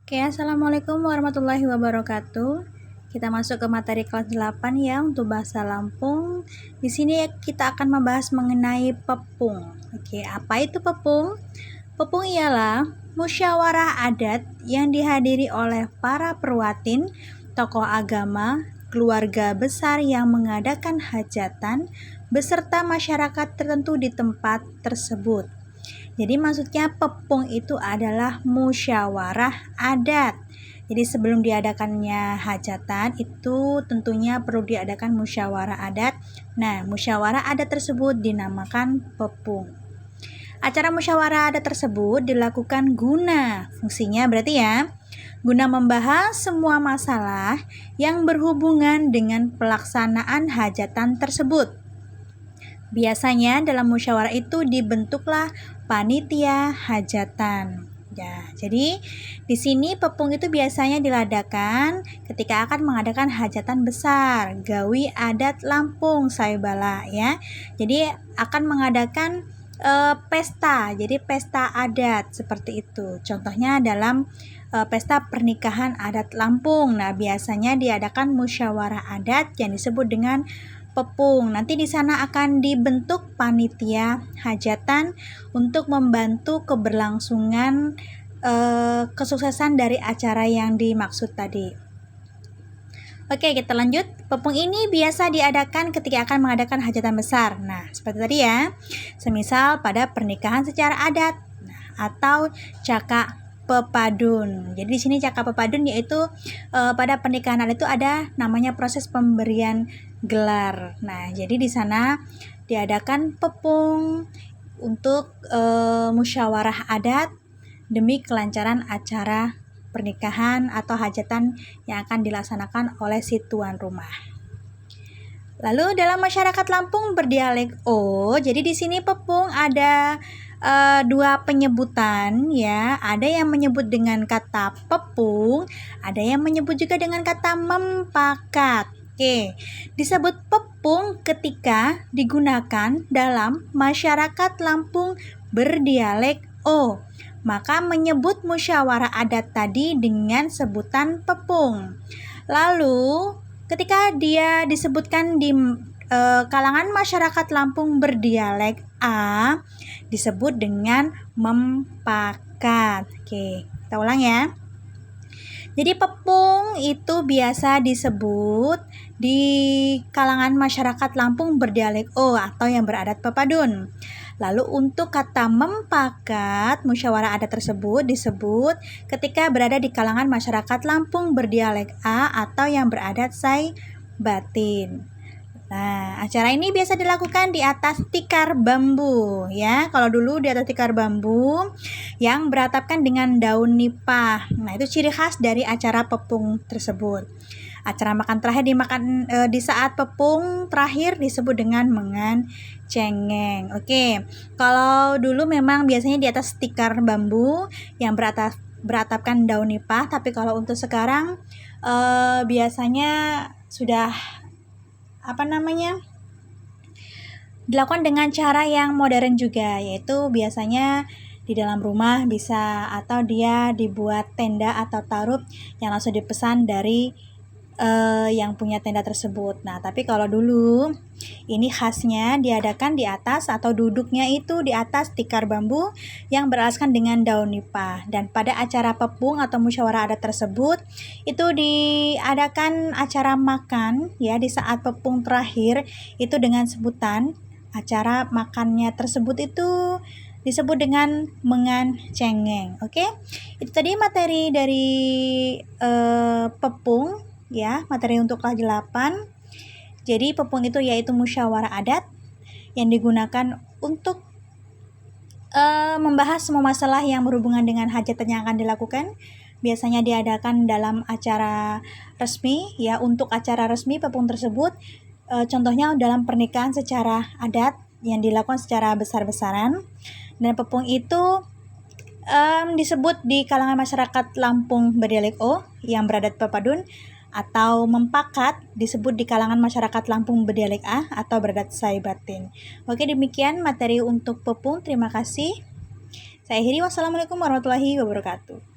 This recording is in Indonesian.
Oke, Assalamualaikum warahmatullahi wabarakatuh. Kita masuk ke materi kelas 8 ya untuk bahasa Lampung. Di sini kita akan membahas mengenai pepung. Oke, apa itu pepung? Pepung ialah musyawarah adat yang dihadiri oleh para perwatin, tokoh agama, keluarga besar yang mengadakan hajatan beserta masyarakat tertentu di tempat tersebut. Jadi maksudnya pepung itu adalah musyawarah adat. Jadi sebelum diadakannya hajatan itu tentunya perlu diadakan musyawarah adat. Nah, musyawarah adat tersebut dinamakan pepung. Acara musyawarah adat tersebut dilakukan fungsinya berarti ya, guna membahas semua masalah yang berhubungan dengan pelaksanaan hajatan tersebut. Biasanya dalam musyawarah itu dibentuklah panitia hajatan. Ya, jadi di sini pepung itu biasanya diladakan ketika akan mengadakan hajatan besar, gawi adat Lampung Saibala ya. Jadi akan mengadakan pesta, jadi pesta adat seperti itu. Contohnya dalam pesta pernikahan adat Lampung. Nah, biasanya diadakan musyawarah adat yang disebut dengan pepung. Nanti di sana akan dibentuk panitia hajatan untuk membantu keberlangsungan kesuksesan dari acara yang dimaksud tadi. Oke, kita lanjut. Pepung ini biasa diadakan ketika akan mengadakan hajatan besar. Nah, seperti tadi ya. Semisal pada pernikahan secara adat, atau caka pepadun. Jadi di sini caka pepadun yaitu pada pernikahan adat itu ada namanya proses pemberian gelar. Nah, jadi di sana diadakan pepung untuk musyawarah adat demi kelancaran acara pernikahan atau hajatan yang akan dilaksanakan oleh si tuan rumah. Lalu dalam masyarakat Lampung berdialek O, jadi di sini pepung ada dua penyebutan ya. Ada yang menyebut dengan kata pepung, ada yang menyebut juga dengan kata mempakat. Oke, disebut pepung ketika digunakan dalam masyarakat Lampung berdialek O. Maka menyebut musyawarah adat tadi dengan sebutan pepung. Lalu ketika dia disebutkan di kalangan masyarakat Lampung berdialek A, disebut dengan mempakat. Oke, kita ulang ya. Jadi pepung itu biasa disebut di kalangan masyarakat Lampung berdialek O atau yang beradat pepadun. Lalu untuk kata mempakat, musyawarah adat tersebut disebut ketika berada di kalangan masyarakat Lampung berdialek A atau yang beradat Saibatin. Nah, acara ini biasa dilakukan di atas tikar bambu ya. Kalau dulu di atas tikar bambu yang beratapkan dengan daun nipah. Nah, itu ciri khas dari acara pepung tersebut. Acara makan terakhir di saat pepung terakhir disebut dengan mengan cengeng. Oke, kalau dulu memang biasanya di atas tikar bambu yang beratapkan daun nipah, tapi kalau untuk sekarang biasanya sudah dilakukan dengan cara yang modern juga, yaitu biasanya di dalam rumah bisa, atau dia dibuat tenda atau tarup yang langsung dipesan dari yang punya tenda tersebut. Nah, tapi kalau dulu ini khasnya diadakan di atas atau duduknya itu di atas tikar bambu yang beralaskan dengan daun nipah. Dan pada acara pepung atau musyawarah adat tersebut itu diadakan acara makan ya di saat pepung terakhir itu dengan sebutan acara makannya tersebut itu disebut dengan mengan cengeng. Oke, itu tadi materi dari pepung ya, materi untuk kelas 8. Jadi pepung itu yaitu musyawarah adat yang digunakan untuk membahas semua masalah yang berhubungan dengan hajatan yang akan dilakukan. Biasanya diadakan dalam acara resmi ya. Untuk acara resmi pepung tersebut contohnya dalam pernikahan secara adat yang dilakukan secara besar-besaran. Dan pepung itu disebut di kalangan masyarakat Lampung berdialek O yang beradat pepadun, atau mempakat disebut di kalangan masyarakat Lampung berdialek A atau beradat Saibatin. Oke, demikian materi untuk pepung. Terima kasih. Saya akhiri. Wassalamualaikum warahmatullahi wabarakatuh.